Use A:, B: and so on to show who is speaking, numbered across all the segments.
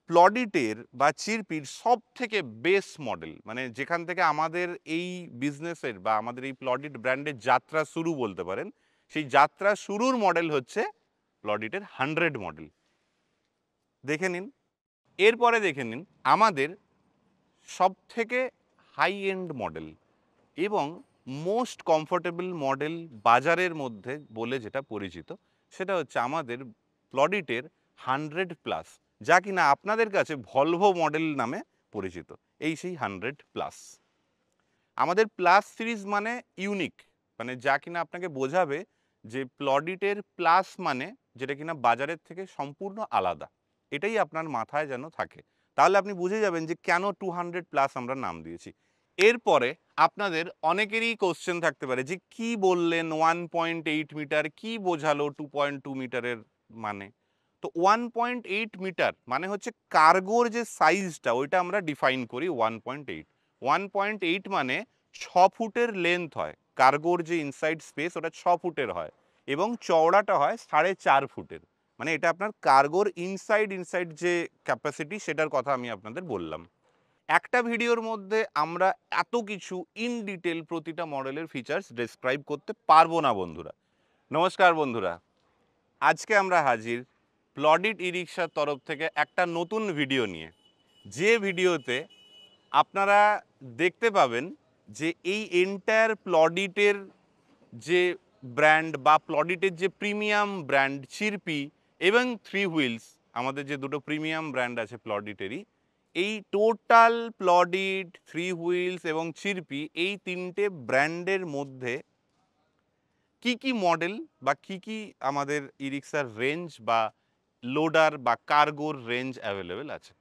A: প্লডিটের বা চিরপির সবথেকে base model, মানে যেখান থেকে আমাদের এই বিজনেসের বা আমাদের এই প্লডিট ব্র্যান্ডের যাত্রা শুরু বলতে পারেন, সেই যাত্রা শুরুর মডেল হচ্ছে প্লডিটের 100 মডেল। দেখে নিন। এরপরে দেখে নিন আমাদের সবথেকে হাই এন্ড মডেল এবং মোস্ট কমফোর্টেবল মডেল বাজারের মধ্যে বলে যেটা পরিচিত, সেটা হচ্ছে আমাদের প্লডিটের 100+, যা কিনা আপনাদের কাছে ভলভো মডেল নামে পরিচিত। এই সেই 100+। আমাদের প্লাস সিরিজ মানে ইউনিক, মানে যা কিনা আপনাকে বোঝাবে যে প্লডিটের প্লাস মানে যেটা কিনা বাজারের থেকে সম্পূর্ণ আলাদা। এটাই আপনার মাথায় যেন থাকে, তাহলে আপনি বুঝে যাবেন যে কেন 200+ আমরা নাম দিয়েছি। এরপরে আপনাদের অনেকেরই কোশ্চেন থাকতে পারে যে কি বললেন 1.8 মিটার, কি বোঝালো 2.2 মিটারের মানে। তো 1.8 মিটার মানে হচ্ছে কার্গোর যে সাইজটা ওইটা আমরা ডিফাইন করি 1.8। 1.8 মানে 6 ফুটের লেন্থ হয়, কার্গোর যে ইনসাইড স্পেস ওটা 6 ফুটের হয় এবং চওড়াটা হয় 4.5 ফুটের। মানে এটা আপনার কার্গোর ইনসাইড যে ক্যাপাসিটি সেটার কথা আমি আপনাদের বললাম। একটা ভিডিওর মধ্যে আমরা এত কিছু ইন ডিটেল প্রতিটা মডেলের ফিচার্স ডেসক্রাইব করতে পারবো না বন্ধুরা। নমস্কার বন্ধুরা, আজকে আমরা হাজির প্লডিট ই রিক্সার তরফ থেকে একটা নতুন ভিডিও নিয়ে, যে ভিডিওতে আপনারা দেখতে পাবেন যে এই এন্টায়ার প্লডিটের যে ব্র্যান্ড বা প্লডিটের যে প্রিমিয়াম ব্র্যান্ড চিরপি এবং থ্রি হুইলস, আমাদের যে দুটো প্রিমিয়াম ব্র্যান্ড আছে প্লডিটেরই, এই টোটাল প্লডিট, থ্রি হুইলস এবং চিরপি এই তিনটে ব্র্যান্ডের মধ্যে কি কি মডেল বা কি কি আমাদের ই রিক্সার রেঞ্জ বা লোডার বা কার্গোর রেঞ্জ অ্যাভেলেবেল আছে,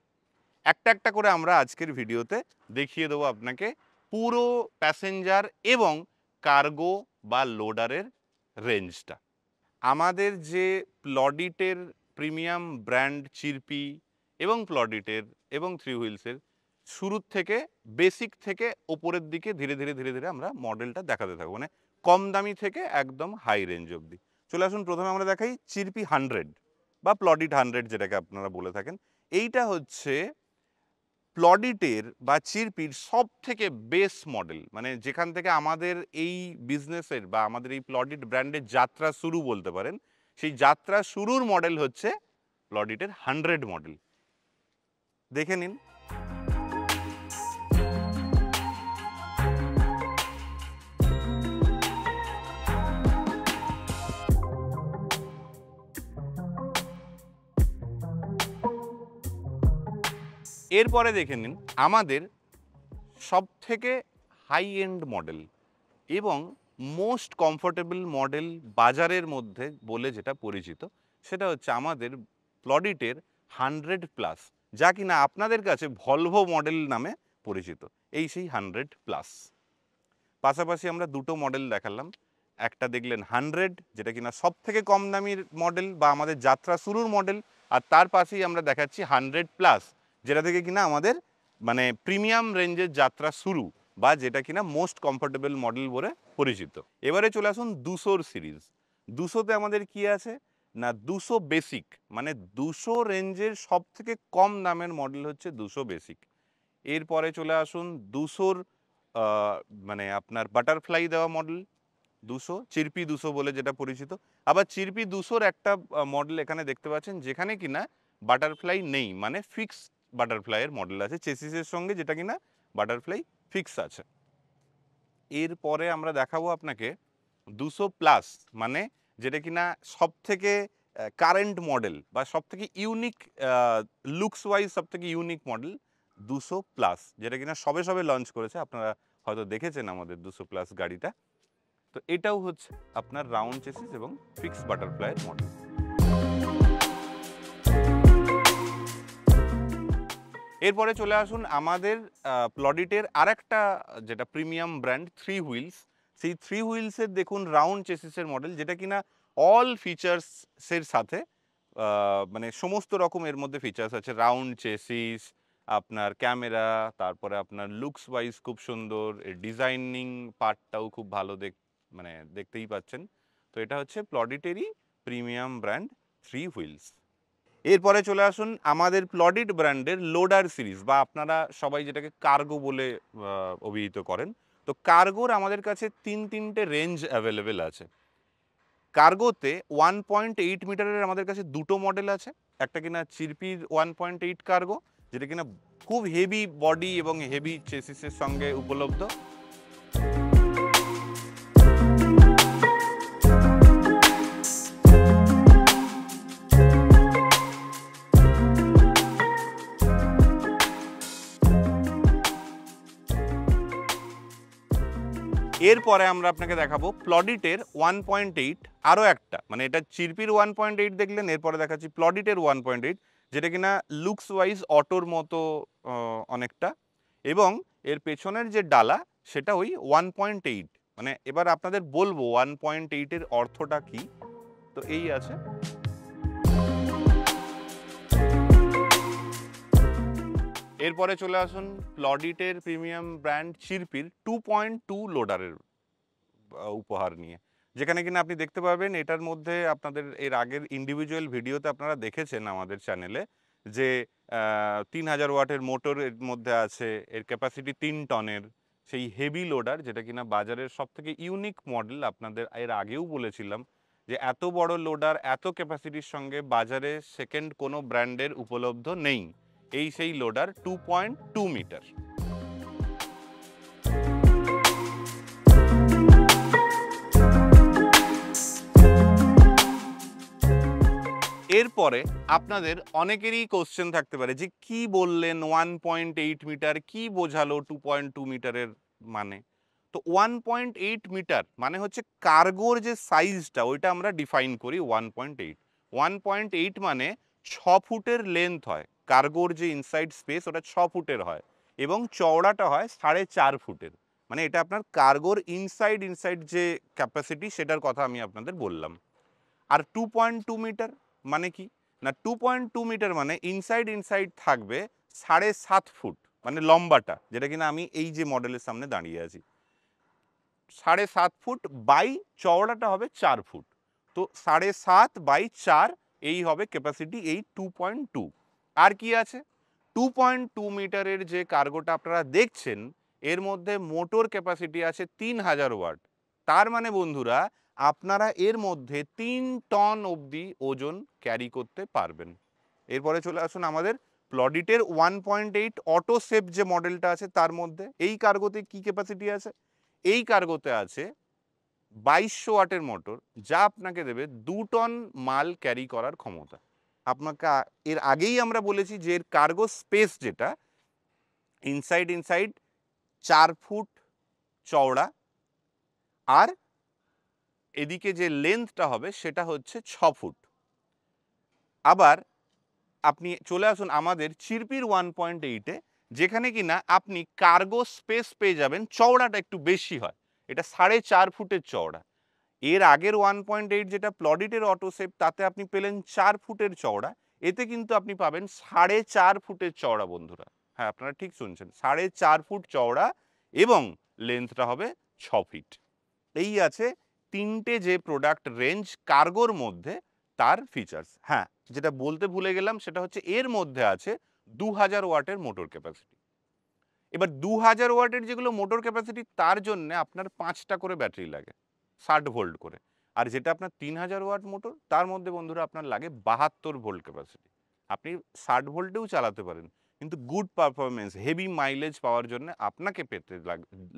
A: একটা একটা করে আমরা আজকের ভিডিওতে দেখিয়ে দেবো আপনাকে পুরো প্যাসেঞ্জার এবং কার্গো বা লোডারের রেঞ্জটা। আমাদের যে প্লডিটের প্রিমিয়াম ব্র্যান্ড চিরপি এবং প্লডিটের এবং থ্রি হুইলসের শুরুর থেকে বেসিক থেকে ওপরের দিকে ধীরে ধীরে ধীরে ধীরে আমরা মডেলটা দেখাতে থাকবো, মানে কম দামি থেকে একদম হাই রেঞ্জ অবধি। চলে আসুন, প্রথমে আমরা দেখাই চিরপি 100 বা প্লডিট 100 যেটাকে আপনারা বলে থাকেন। এইটা হচ্ছে প্লডিটের বা চিরপির সব থেকে বেস মডেল, মানে যেখান থেকে আমাদের এই বিজনেসের বা আমাদের এই প্লডিট ব্র্যান্ডের যাত্রা শুরু বলতে পারেন, সেই যাত্রা শুরুর মডেল হচ্ছে প্লডিটের 100 মডেল। দেখে নিন। এরপরে দেখে নিন আমাদের সবথেকে হাই এন্ড মডেল এবং মোস্ট কমফোর্টেবল মডেল বাজারের মধ্যে বলে যেটা পরিচিত, সেটা হচ্ছে আমাদের প্লডিটের 100+, যা কিনা আপনাদের কাছে ভলভো মডেল নামে পরিচিত। এই সেই 100+। পাশাপাশি আমরা দুটো মডেল দেখালাম, একটা দেখলেন 100 যেটা কিনা সব থেকে কম দামির মডেল বা আমাদের যাত্রা শুরুর মডেল, আর তার পাশেই আমরা দেখাচ্ছি 100+, যেটা থেকে কিনা আমাদের মানে প্রিমিয়াম রেঞ্জের যাত্রা শুরু বা যেটা কিনা মোস্ট কমফোর্টেবল মডেল বলে পরিচিত। এবারে চলে আসুন 200 সিরিজ। 200তে আমাদের কি আছে না 200 বেসিক, মানে 200 রেঞ্জের সব থেকে কম দামের মডেল হচ্ছে 200 বেসিক। এরপরে চলে আসুন 200 মানে আপনার বাটারফ্লাই দেওয়া মডেল 200, চিরপি 200 বলে যেটা পরিচিত। আবার চিরপি 200-র একটা মডেল এখানে দেখতে পাচ্ছেন যেখানে কিনা বাটারফ্লাই নেই, মানে ফিক্স বাটারফ্লাইয়ের মডেল আছে চেসিসের সঙ্গে, যেটা কিনা বাটারফ্লাই ফিক্স আছে। এরপরে আমরা দেখাবো আপনাকে 200+, মানে যেটা কিনা সব থেকে কারেন্ট মডেল বা সব থেকে ইউনিক, লুকস ওয়াইজ সব থেকে ইউনিক মডেল 200+, যেটা কিনা সবে সবে লঞ্চ করেছে, আপনারা হয়তো দেখেছেন আমাদের 200+ গাড়িটা। তো এটাও হচ্ছে আপনার রাউন্ড চেসিস এবং ফিক্স বাটারফ্লাইয়ের মডেল। এরপরে চলে আসুন আমাদের প্লডিটের আরেকটা যেটা প্রিমিয়াম ব্র্যান্ড থ্রি হুইলস। সেই থ্রি হুইলসের দেখুন রাউন্ড চেসিসের মডেল, যেটা কিনা অল ফিচার্সের সাথে মানে সমস্ত রকম এর মধ্যে ফিচার্স আছে, রাউন্ড চেসিস, আপনার ক্যামেরা, তারপরে আপনার লুকস ওয়াইজ খুব সুন্দর, এর ডিজাইনিং পার্টটাও খুব ভালো মানে দেখতেই পাচ্ছেন। তো এটা হচ্ছে প্লডিটেরই প্রিমিয়াম ব্র্যান্ড থ্রি হুইলস। এরপরে চলে আসুন আমাদের প্লডিট ব্র্যান্ডের লোডার সিরিজ, বা আপনারা সবাই যেটাকে কার্গো বলে অভিহিত করেন। তো কার্গোর আমাদের কাছে তিনটে রেঞ্জ অ্যাভেলেবেল আছে। কার্গোতে 1.8 মিটারের আমাদের কাছে দুটো মডেল আছে। একটা কিনা চিরপির 1.8 কার্গো, যেটা কিনা খুব হেভি বডি এবং হেভি চেসিসের সঙ্গে উপলব্ধ। এরপরে আমরা আপনাকে দেখাবো প্লডিটের 1.8 আরও একটা, মানে এটা চিরপির 1.8 দেখলেন, এরপরে দেখাচ্ছি প্লডিটের 1.8, যেটা কিনা লুকস ওয়াইজ অটোর মতো অনেকটা, এবং এর পেছনের যে ডালা সেটা ওই 1.8। মানে এবার আপনাদের বলবো 1.8-এর অর্থটা কি। তো এই আছে। এরপরে চলে আসুন প্লডিটের প্রিমিয়াম ব্র্যান্ড চিরপির 2.2 লোডারের উপহার নিয়ে, যেখানে কিনা আপনি দেখতে পাবেন এটার মধ্যে আপনাদের এর আগের ইন্ডিভিজুয়াল ভিডিওতে আপনারা দেখেছেন আমাদের চ্যানেলে যে 3000 ওয়াটের মোটর এর মধ্যে আছে, এর ক্যাপাসিটি 3 টনের, সেই হেভি লোডার, যেটা কিনা বাজারের সব থেকে ইউনিক মডেল। আপনাদের এর আগেও বলেছিলাম যে এত বড় লোডার এত ক্যাপাসিটির সঙ্গে বাজারে সেকেন্ড কোনো ব্র্যান্ডের উপলব্ধ নেই। এই সেই লোডার 2.2 মিটার। এরপরে আপনাদের অনেকেরই কোশ্চেন থাকতে পারে যে কি বললেন 1.8 মিটার, কি বোঝালো 2.2 মিটারের মানে। তো 1.8 মিটার মানে হচ্ছে কার্গোর যে সাইজটা ওইটা আমরা ডিফাইন করি 1.8। 1.8 মানে 6 ফুটের লেন্থ হয়, কার্গোর যে ইনসাইড স্পেস ওটা 6 ফুটের হয়, এবং চওড়াটা হয় 4.5 ফুটের। মানে এটা আপনার কার্গোর ইনসাইড যে ক্যাপাসিটি সেটার কথা আমি আপনাদের বললাম। আর 2.2 মিটার মানে কি না, 2.2 মিটার মানে ইনসাইড থাকবে 7.5 ফুট, মানে লম্বাটা, যেটা কিনা আমি এই যে মডেলের সামনে দাঁড়িয়ে আছি 7.5 ফুট বাই চওড়াটা হবে 4 ফুট। তো 7.5 বাই 4 এই হবে ক্যাপাসিটি এই 2.2। আর কি আছে, 2.2 মিটারের যে কার্গোটা আপনারা দেখছেন এর মধ্যে মোটর ক্যাপাসিটি আছে 3000 ওয়াট। তার মানে বন্ধুরা আপনারা এর মধ্যে 3 টন অবধি ওজন ক্যারি করতে পারবেন। এরপরে চলে আসুন আমাদের প্লডিটের 1.8 অটো সেফ যে মডেলটা আছে তার মধ্যে। এই কার্গোতে কি ক্যাপাসিটি আছে, এই কার্গোতে আছে 2200 ওয়াটের মোটর, যা আপনাকে দেবে 2 টন মাল ক্যারি করার ক্ষমতা। আপনাকে এর আগেই আমরা বলেছি যে এর কার্গো স্পেস যেটা ইনসাইড 4 ফুট চওড়া, আর এদিকে যে লেন্থটা হবে সেটা হচ্ছে 6 ফুট। আবার আপনি চলে আসুন আমাদের চিরপির 1.8-এ, যেখানে কিনা আপনি কার্গো স্পেস পেয়ে যাবেন, চওড়াটা একটু বেশি হয়, এটা 4.5 ফুটের চওড়া। এর আগের 1.8 যেটা প্লডিটের অটোসেভ তাতে আপনি পেলেন 4 ফুটের চওড়া, এতে কিন্তু আপনি পাবেন 4.5 ফুটের চওড়া বন্ধুরা। হ্যাঁ, আপনারা ঠিক শুনছেন, 4.5 ফুট চওড়া এবং লেন্থটা হবে 6 ফিট। এই আছে তিনটে যে প্রোডাক্ট রেঞ্জ কার্গোর মধ্যে তার ফিচার্স। হ্যাঁ, যেটা বলতে ভুলে গেলাম সেটা হচ্ছে এর মধ্যে আছে 2000 ওয়াটের মোটর ক্যাপাসিটি। এবার 2000 ওয়াটের যেগুলো মোটর ক্যাপাসিটি তার জন্য আপনার 5টা করে ব্যাটারি লাগে 60 ভোল্ট করে। আর যেটা আপনার 3000 ওয়াট মোটর তার মধ্যে বন্ধুরা আপনার লাগে 72 ভোল্ট ক্যাপাসিটি। আপনি 60 ভোল্টেও চালাতে পারেন, কিন্তু গুড পারফরমেন্স হেভি মাইলেজ পাওয়ার জন্য আপনাকে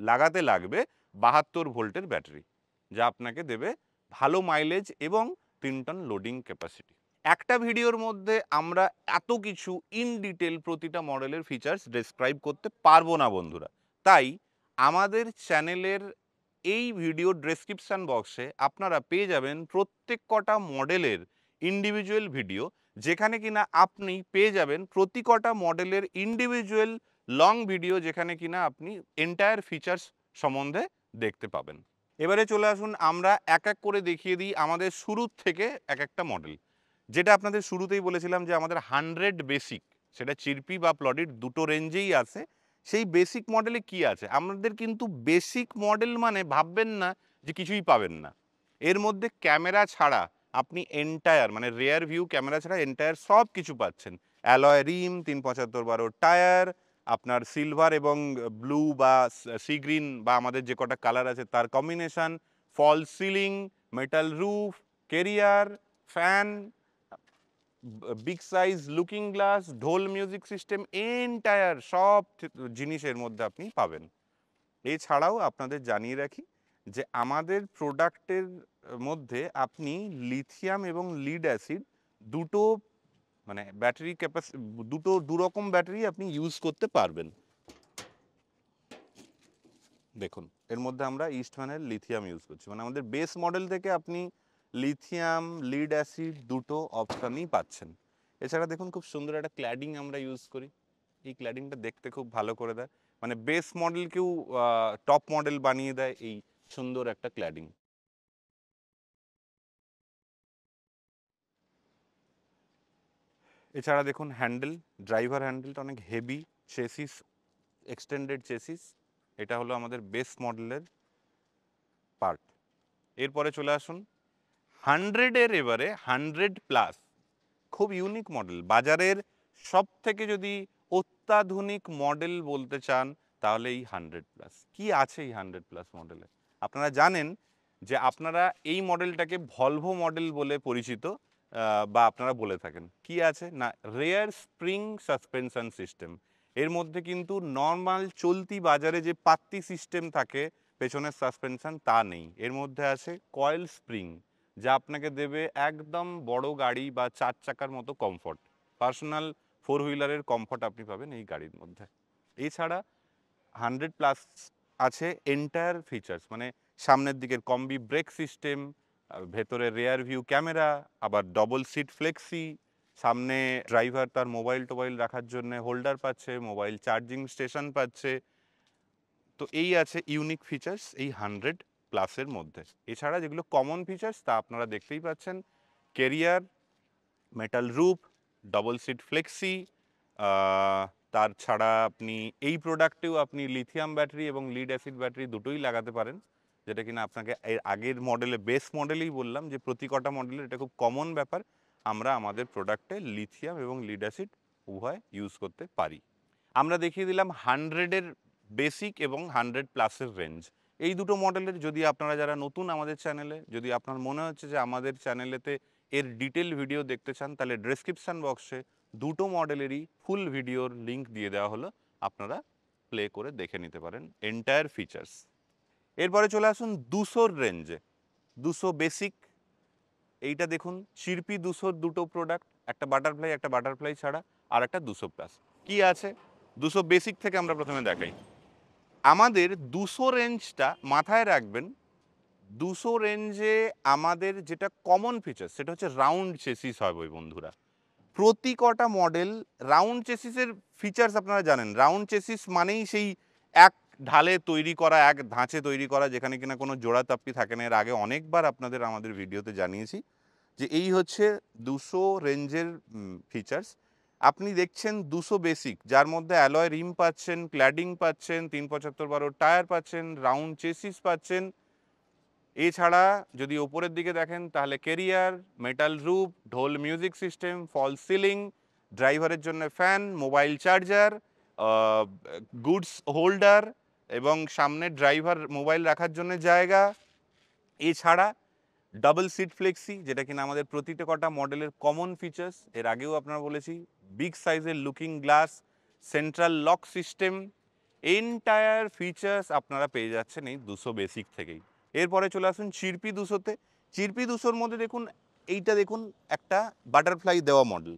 A: লাগাতে লাগবে 72 ভোল্টের ব্যাটারি, যা আপনাকে দেবে ভালো মাইলেজ এবং 3 টন লোডিং ক্যাপাসিটি। একটা ভিডিওর মধ্যে আমরা এত কিছু ইন ডিটেল প্রতিটা মডেলের ফিচার্স ডেসক্রাইব করতে পারবো না বন্ধুরা। তাই আমাদের চ্যানেলের এই ভিডিও ডেসক্রিপশন বক্সে আপনারা পেয়ে যাবেন প্রত্যেক কটা মডেলের ইন্ডিভিজুয়াল ভিডিও, যেখানে কিনা আপনি পেয়ে যাবেন প্রতি কটা মডেলের ইন্ডিভিজুয়াল লং ভিডিও, যেখানে কিনা আপনি এন্টায়ার ফিচার্স সম্বন্ধে দেখতে পাবেন। এবারে চলে আসুন আমরা এক এক করে দেখিয়ে দিই আমাদের শুরু থেকে এক একটা মডেল। যেটা আপনাদের শুরুতেই বলেছিলাম যে আমাদের 100 বেসিক, সেটা চিরপি বা প্লডিট দুটো রেঞ্জেই আছে। সেই বেসিক মডেলে কি আছে, আমাদের কিন্তু বেসিক মডেল মানে ভাববেন না যে কিছুই পাবেন না। এর মধ্যে ক্যামেরা ছাড়া আপনি এন্টায়ার মানে রেয়ার ভিউ ক্যামেরা ছাড়া এন্টায়ার সব কিছু পাচ্ছেন। অ্যালয় রিম, 375/12 টায়ার, আপনার সিলভার এবং ব্লু বা সি গ্রিন বা আমাদের যে কটা কালার আছে তার combination, fall ceiling, metal roof, carrier, fan, big size looking glass, ঢোল মিউজিক সিস্টেম, এন্টায়ার সব জিনিসের মধ্যে আপনি পাবেন। এছাড়াও আপনাদের জানিয়ে রাখি যে আমাদের প্রোডাক্টের মধ্যে আপনি লিথিয়াম এবং লিড অ্যাসিড দুটো মানে ব্যাটারি দুরকম ব্যাটারি আপনি ইউজ করতে পারবেন। দেখুন এর মধ্যে আমরা ইস্টম্যানের লিথিয়াম ইউজ করছি, মানে আমাদের বেস মডেল থেকে আপনি লিথিয়াম লিড অ্যাসিড দুটো অপশানই পাচ্ছেন। এছাড়া দেখুন খুব সুন্দর একটা ক্ল্যাডিং আমরা ইউজ করি, এই ক্ল্যাডিংটা দেখতে খুব ভালো করে দেয়, মানে বেস মডেলকেও টপ মডেল বানিয়ে দেয় এই সুন্দর একটা ক্ল্যাডিং। এছাড়া দেখুন হ্যান্ডেল, ড্রাইভার হ্যান্ডেলটা অনেক হেভি, চেসিস এক্সটেন্ডেড চেসিস, এটা হলো আমাদের বেস মডেলের পার্ট। এরপরে চলে আসুন 100-এর, এবারে 100+, খুব ইউনিক মডেল, বাজারের সব থেকে যদি অত্যাধুনিক মডেল বলতে চান তাহলে এই 100+। কি আছে এই 100+ মডেলে? আপনারা জানেন যে আপনারা এই মডেলটাকে ভলভো মডেল বলে পরিচিত, বা আপনারা বলে থাকেন। কি আছে না, রেয়ার স্প্রিং সাসপেনশন সিস্টেম। এর মধ্যে কিন্তু নর্মাল চলতি বাজারে যে পাত্তি সিস্টেম থাকে পেছনের সাসপেনশন তা নেই, এর মধ্যে আছে কয়েল স্প্রিং, যা আপনাকে দেবে একদম বড় গাড়ি বা 4 চাকার মতো কমফর্ট, পার্সোনাল 4 হুইলারের কমফর্ট আপনি পাবেন এই গাড়ির মধ্যে। এছাড়া 100+ আছে এন্টায়ার ফিচার্স, মানে সামনের দিকের কম্বি ব্রেক সিস্টেম, ভেতরে রেয়ার ভিউ ক্যামেরা, আবার ডবল সিট ফ্লেক্সি, সামনে ড্রাইভার তার মোবাইল টোবাইল রাখার জন্য হোল্ডার পাচ্ছে, মোবাইল চার্জিং স্টেশন পাচ্ছে। তো এই আছে ইউনিক ফিচার্স এই 100+-এর মধ্যে। এছাড়া যেগুলো কমন ফিচার্স তা আপনারা দেখতেই পাচ্ছেন, carrier, metal roof, double seat flexi, তার ছাড়া আপনি এই প্রোডাক্টেও আপনি লিথিয়াম ব্যাটারি এবং লিড অ্যাসিড ব্যাটারি দুটোই লাগাতে পারেন, যেটা কিনা আপনাকে এর আগের মডেলে বেস মডেলেই বললাম যে প্রতি কটা মডেলের এটা খুব কমন ব্যাপার, আমরা আমাদের প্রোডাক্টে লিথিয়াম এবং লিড অ্যাসিড উভয় ইউজ করতে পারি। আমরা দেখিয়ে দিলাম 100-এর বেসিক এবং 100+-এর রেঞ্জ। এই দুটো মডেলের যদি আপনারা যারা নতুন আমাদের চ্যানেলে, যদি আপনার মনে হচ্ছে যে আমাদের চ্যানেলেতে এর ডিটেল ভিডিও দেখতে চান, তাহলে ডেসক্রিপশন বক্সে দুটো মডেলেরই ফুল ভিডিওর লিঙ্ক দিয়ে দেওয়া হলো, আপনারা প্লে করে দেখে নিতে পারেন এন্টায়ার ফিচার্স। এরপরে চলে আসুন 200-র রেঞ্জে। 200 বেসিক, এইটা দেখুন শিল্পী 200-র দুটো প্রোডাক্ট, একটা বাটারফ্লাই ছাড়া, আর একটা 200+। কি আছে 200 বেসিক থেকে আমরা প্রথমে দেখাই। আমাদের 200 রেঞ্জটা মাথায় রাখবেন, 200 রেঞ্জে আমাদের যেটা কমন ফিচার সেটা হচ্ছে রাউন্ড চেসিস হবে বন্ধুরা। প্রতি কটা মডেল রাউন্ড চেসিসের ফিচার্স আপনারা জানেন, রাউন্ড চেসিস মানেই সেই এক ঢালে তৈরি করা, এক ধাঁচে তৈরি করা, যেখানে কিনা কোনো জোড়া তাপ্পি থাকে না। এর আগে অনেকবার আপনাদের আমাদের ভিডিওতে জানিয়েছি যে এই হচ্ছে 200 রেঞ্জের ফিচার্স। আপনি দেখছেন 200 বেসিক, যার মধ্যে অ্যালয় রিম পাচ্ছেন, ক্ল্যাডিং পাচ্ছেন, 375/12 টায়ার পাচ্ছেন, রাউন্ড চেসিস পাচ্ছেন। এছাড়া যদি ওপরের দিকে দেখেন তাহলে কেরিয়ার, মেটাল রুফ, ঢোল মিউজিক সিস্টেম, ফল সিলিং, ড্রাইভারের জন্য fan, mobile charger, goods holder এবং সামনে ড্রাইভার মোবাইল রাখার জন্য জায়গা। এছাড়া ডাবল সিট ফ্লেক্সি, যেটা কিনা আমাদের প্রতিটা কটা মডেলের কমন ফিচার্স, এর আগেও আপনারা বলেছি, বিগ সাইজের looking glass, central lock system, entire features আপনারা পেয়ে যাচ্ছেন এই 200 বেসিক থেকেই। এরপরে চলে আসুন চিরপি 200-তে। চিরপি 200-র মধ্যে দেখুন, এইটা দেখুন একটা বাটারফ্লাই দেওয়া মডেল,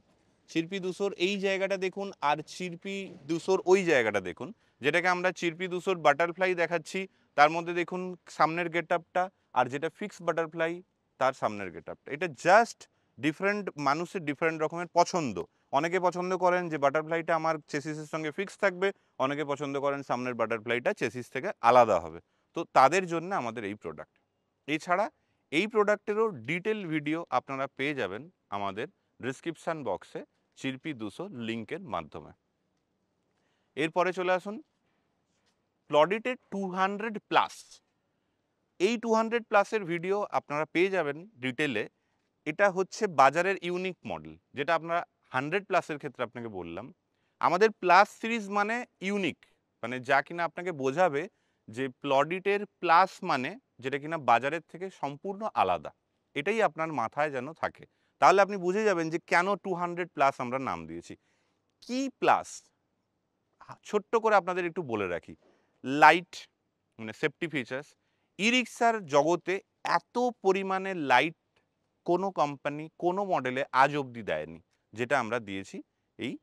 A: চিরপি 200-র এই জায়গাটা দেখুন, আর চিরপি 200-র ওই জায়গাটা দেখুন, যেটাকে আমরা চিরপি 200-র বাটারফ্লাই দেখাচ্ছি, তার মধ্যে দেখুন সামনের গেট আপটা, আর যেটা ফিক্স বাটারফ্লাই তার সামনের গেট আপটা। এটা জাস্ট ডিফারেন্ট মানুষের ডিফারেন্ট রকমের পছন্দ। অনেকে পছন্দ করেন যে বাটারফ্লাইটা আমার চেসিসের সঙ্গে ফিক্স থাকবে, অনেকে পছন্দ করেন সামনের বাটারফ্লাইটা চেসিস থেকে আলাদা হবে। তো তাদের জন্য আমাদের এই প্রোডাক্ট। এছাড়া এই প্রোডাক্টেরও ডিটেল ভিডিও আপনারা পেয়ে যাবেন আমাদের ডিসক্রিপশান বক্সে চিরপি 200 লিঙ্কের মাধ্যমে। এরপরে চলে আসুন প্লডিটের 200+। এই 200+-এর ভিডিও আপনারা পেয়ে যাবেন ডিটেলে এটা হচ্ছে বাজারের ইউনিক মডেল, যেটা আপনারা 100+ ক্ষেত্রে আপনাকে বললাম। আমাদের প্লাস সিরিজ মানে ইউনিক, মানে যা কিনা আপনাকে বোঝাবে যে প্লডিটের প্লাস মানে যেটা কিনা বাজারের থেকে সম্পূর্ণ আলাদা। এটাই আপনার মাথায় যেন থাকে। তাহলে আপনি বুঝে যাবেন যে কেন 200+ আমরা নাম দিয়েছি। কি প্লাস? ছোট্ট করে আপনাদের একটু বলে রাখি। লাইট, মানে সেফটি ফিচার্স। ই-রিক্সার জগতে এত পরিমাণে লাইট কোনো কোম্পানি কোনো মডেলে আজ অবধি দেয়নি, যেটা আমরা দিয়েছি এই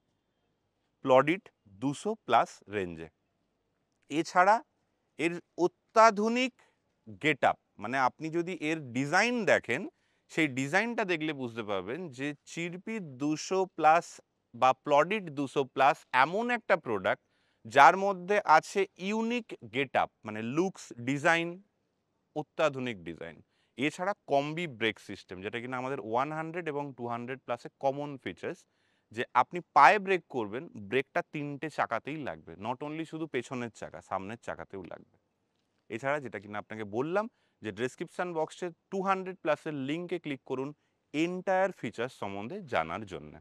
A: প্লডিট 200+ রেঞ্জে। এছাড়া এর অত্যাধুনিক গেটআপ, মানে আপনি যদি এর ডিজাইন দেখেন, সেই ডিজাইনটা দেখলে বুঝতে পারবেন যে চিরপি 200+ বা প্লডিট 200+ এমন একটা প্রোডাক্ট যার মধ্যে আছে ইউনিক গেটআপ, মানে লুকস, ডিজাইন, অত্যাধুনিক ডিজাইন। এছাড়া কম্বি ব্রেক সিস্টেম, যেটা কিনা আমাদের 100 এবং 200+ কমন ফিচার্স, যে আপনি পায়ে ব্রেক করবেন, ব্রেকটা 3টে চাকাতেই লাগবে, নট অনলি শুধু পেছনের চাকা, সামনের চাকাতেও লাগবে। এছাড়া যেটা কিনা আপনাকে বললাম যে ডেসক্রিপশন বক্সে 200+ লিঙ্কে ক্লিক করুন এন্টায়ার ফিচার্স সম্বন্ধে জানার জন্য।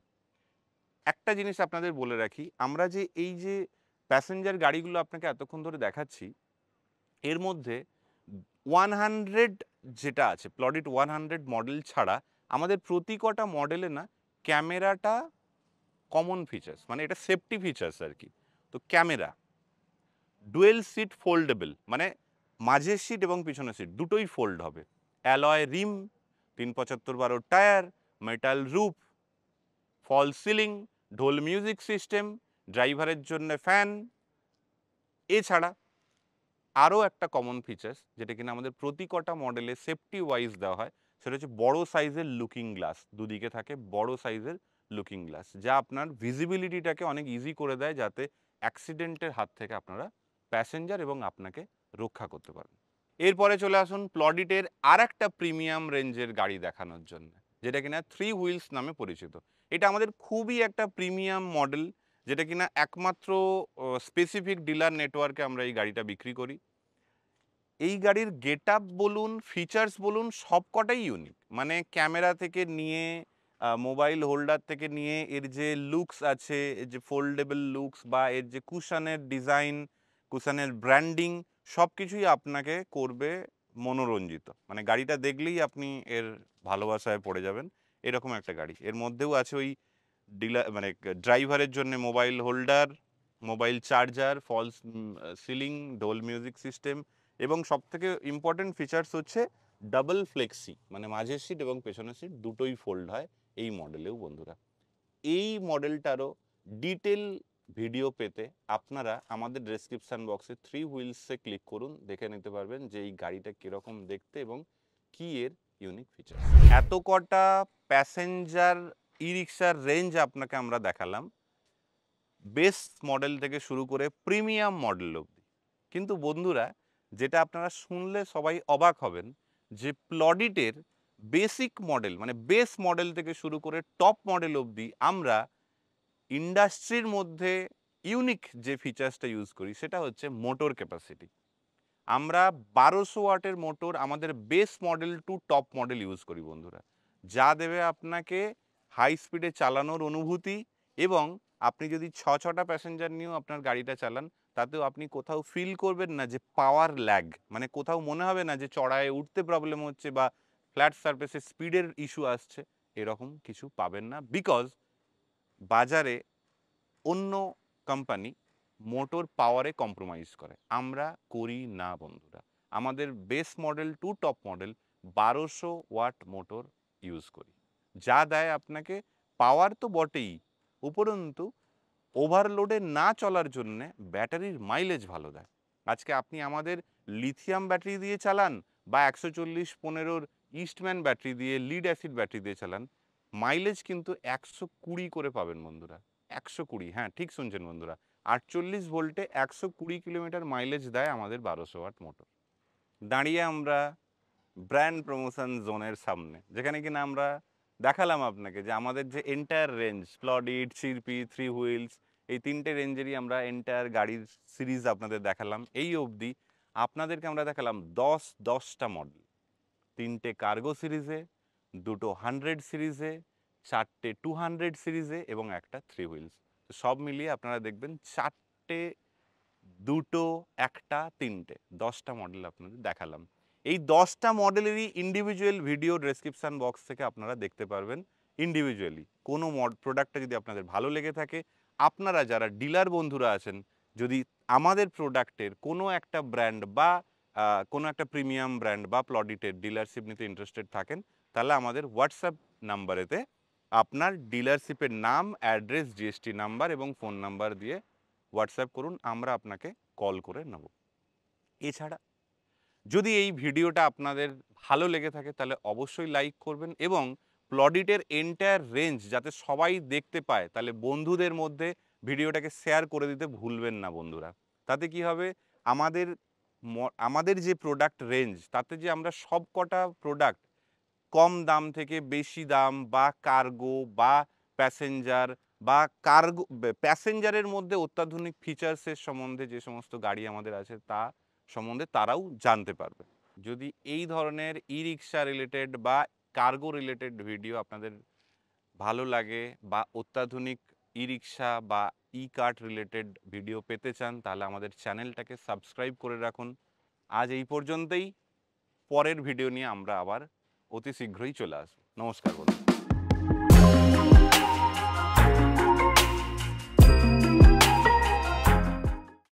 A: একটা জিনিস আপনাদের বলে রাখি, আমরা যে এই যে প্যাসেঞ্জার গাড়িগুলো আপনাকে এতক্ষণ ধরে দেখাচ্ছি, এর মধ্যে 100 যেটা আছে প্লডিট 100 মডেল ছাড়া আমাদের প্রতি কটা মডেলে না ক্যামেরাটা কমন ফিচার্স, মানে এটা সেফটি ফিচার্স আর কি। তো ক্যামেরা, ডুয়েল সিট ফোল্ডেবল, মানে মাঝের সিট এবং পিছনের সিট দুটোই ফোল্ড হবে, alloy rim, 375/12 tyre, metal roof, fall ceiling, ঢোল মিউজিক সিস্টেম, ড্রাইভারের জন্য ফ্যান। এছাড়া আরও একটা কমন ফিচার্স যেটা কিনা আমাদের প্রতি কটা মডেলে সেফটি ওয়াইজ দেওয়া হয়, সেটা হচ্ছে বড় সাইজের লুকিং গ্লাস, দুদিকে থাকে বড় সাইজের লুকিং গ্লাস, যা আপনার ভিজিবিলিটিটাকে অনেক ইজি করে দেয়, যাতে অ্যাক্সিডেন্টের হাত থেকে আপনারা প্যাসেঞ্জার এবং আপনাকে রক্ষা করতে পারেন। এরপরে চলে আসুন প্লডিটের আর একটা প্রিমিয়াম রেঞ্জের গাড়ি দেখানোর জন্য, যেটা কিনা 3 হুইলস নামে পরিচিত। এটা আমাদের খুবই একটা প্রিমিয়াম মডেল, যেটা কিনা একমাত্র স্পেসিফিক ডিলার নেটওয়ার্কে আমরা এই গাড়িটা বিক্রি করি। এই গাড়ির গেটআপ বলুন, ফিচার্স বলুন, সবকটাই ইউনিক। মানে ক্যামেরা থেকে নিয়ে মোবাইল হোল্ডার থেকে নিয়ে এর যে লুকস আছে, এর যে ফোল্ডেবল লুকস বা এর যে কুশনের ডিজাইন, কুশনের ব্র্যান্ডিং, সব কিছুই আপনাকে করবে মনোরঞ্জিত। মানে গাড়িটা দেখলেই আপনি এর ভালোবাসায় পড়ে যাবেন, এরকম একটা গাড়ি। এর মধ্যেও আছে ওই ডিলার, মানে ড্রাইভারের জন্য mobile holder, mobile charger, false ceiling, ডোল মিউজিক সিস্টেম, এবং সবথেকে ইম্পর্টেন্ট ফিচার্স হচ্ছে ডাবল ফ্লেক্সি, মানে মাঝের সিট এবং পেছনের সিট দুটোই ফোল্ড হয় এই মডেলেও বন্ধুরা। এই মডেলটারও ডিটেল ভিডিও পেতে আপনারা আমাদের ডেসক্রিপশন বক্সে 3 হুইলসে ক্লিক করুন, দেখে নিতে পারবেন যে এই গাড়িটা কীরকম দেখতে এবং কি এর ইউনিক ফিচার্স। এত কটা প্যাসেঞ্জার ই রিক্সার রেঞ্জ আপনাকে আমরা দেখালাম, বেস মডেল থেকে শুরু করে প্রিমিয়াম মডেল অবধি। কিন্তু বন্ধুরা, যেটা আপনারা শুনলে সবাই অবাক হবেন, যে প্লডিটের বেসিক মডেল, মানে বেস মডেল থেকে শুরু করে টপ মডেল অবধি আমরা ইন্ডাস্ট্রির মধ্যে ইউনিক যে ফিচার্সটা ইউজ করি সেটা হচ্ছে মোটর ক্যাপাসিটি। আমরা 1200 ওয়াটের মোটর আমাদের base model to top model use করি বন্ধুরা, যা দেবে আপনাকে হাই স্পিডে চালানোর অনুভূতি, এবং আপনি যদি ছটা প্যাসেঞ্জার নিয়েও আপনার গাড়িটা চালান, তাতেও আপনি কোথাও ফিল করবেন না যে পাওয়ার ল্যাগ, মানে কোথাও মনে হবে না যে চড়ায় উঠতে প্রবলেম হচ্ছে বা ফ্ল্যাট সারফেসে স্পিডের ইস্যু আসছে, এরকম কিছু পাবেন না। বিকজ বাজারে অন্য কোম্পানি মোটর পাওয়ারে কম্প্রোমাইজ করে, আমরা করি না বন্ধুরা। আমাদের base model to top model 1200 watt motor use করি, যা দেয় আপনাকে পাওয়ার তো বটেই, উপরন্তু ওভারলোডে না চলার জন্যে ব্যাটারির মাইলেজ ভালো দেয়। আজকে আপনি আমাদের লিথিয়াম ব্যাটারি দিয়ে চালান বা 140/15 ইস্টম্যান ব্যাটারি দিয়ে, লিড অ্যাসিড ব্যাটারি দিয়ে চালান, মাইলেজ কিন্তু 120 করে পাবেন বন্ধুরা। 120, হ্যাঁ ঠিক শুনছেন বন্ধুরা, 48 ভোল্টে 120 কিলোমিটার মাইলেজ দেয় আমাদের 1200 ওয়াট মোটর। দাঁড়িয়ে আমরা ব্র্যান্ড প্রমোশন জোনের সামনে, যেখানে কিনা আমরা দেখালাম আপনাকে যে আমাদের যে এন্টায়ার রেঞ্জ প্লডিট, চিরপি, 3 হুইলস, এই 3টে রেঞ্জেরই আমরা এন্টায়ার গাড়ির সিরিজ আপনাদের দেখালাম। এই অবধি আপনাদেরকে আমরা দেখালাম 10টা মডেল, 3টে কার্গো সিরিজে, দুটো 100 সিরিজে, 4টে 200 সিরিজে এবং একটা 3 হুইলস। তো সব মিলিয়ে আপনারা দেখবেন 4টে, 2টো, 1টা, 3টে 10টা মডেল আপনাদের দেখালাম। এই 10টা মডেলেরই ইন্ডিভিজুয়াল ভিডিও ডেসক্রিপশন বক্স থেকে আপনারা দেখতে পারবেন ইন্ডিভিজুয়ালি। কোনো প্রোডাক্টটা যদি আপনাদের ভালো লেগে থাকে, আপনারা যারা ডিলার বন্ধুরা আছেন, যদি আমাদের প্রোডাক্টের কোনো একটা ব্র্যান্ড বা কোনো একটা প্রিমিয়াম ব্র্যান্ড বা প্লডিটের ডিলারশিপ নিতে ইন্টারেস্টেড থাকেন, তাহলে আমাদের হোয়াটসঅ্যাপ নাম্বারেতে আপনার ডিলারশিপের নাম, অ্যাড্রেস, জিএসটি নাম্বার এবং ফোন নাম্বার দিয়ে হোয়াটসঅ্যাপ করুন, আমরা আপনাকে কল করে নেব। এছাড়া যদি এই ভিডিওটা আপনাদের ভালো লেগে থাকে তাহলে অবশ্যই লাইক করবেন এবং প্লডিটের এন্টায়ার রেঞ্জ যাতে সবাই দেখতে পায়, তাহলে বন্ধুদের মধ্যে ভিডিওটাকে শেয়ার করে দিতে ভুলবেন না বন্ধুরা। তাতে কি হবে, আমাদের আমাদের যে প্রোডাক্ট রেঞ্জ, তাতে যে আমরা সব কটা প্রোডাক্ট কম দাম থেকে বেশি দাম বা কার্গো বা প্যাসেঞ্জার বা কার্গো, প্যাসেঞ্জারের মধ্যে অত্যাধুনিক ফিচার্সের সম্বন্ধে যে সমস্ত গাড়ি আমাদের আছে তা সম্বন্ধে তারাও জানতে পারবে। যদি এই ধরনের ই রিক্সা রিলেটেড বা কার্গো রিলেটেড ভিডিও আপনাদের ভালো লাগে বা অত্যাধুনিক ই রিক্সা বা ই কার্ট রিলেটেড ভিডিও পেতে চান, তাহলে আমাদের চ্যানেলটাকে সাবস্ক্রাইব করে রাখুন। আজ এই পর্যন্তই। পরের ভিডিও নিয়ে আমরা আবার অতি শীঘ্রই চলে আসবো। নমস্কার বন্ধু।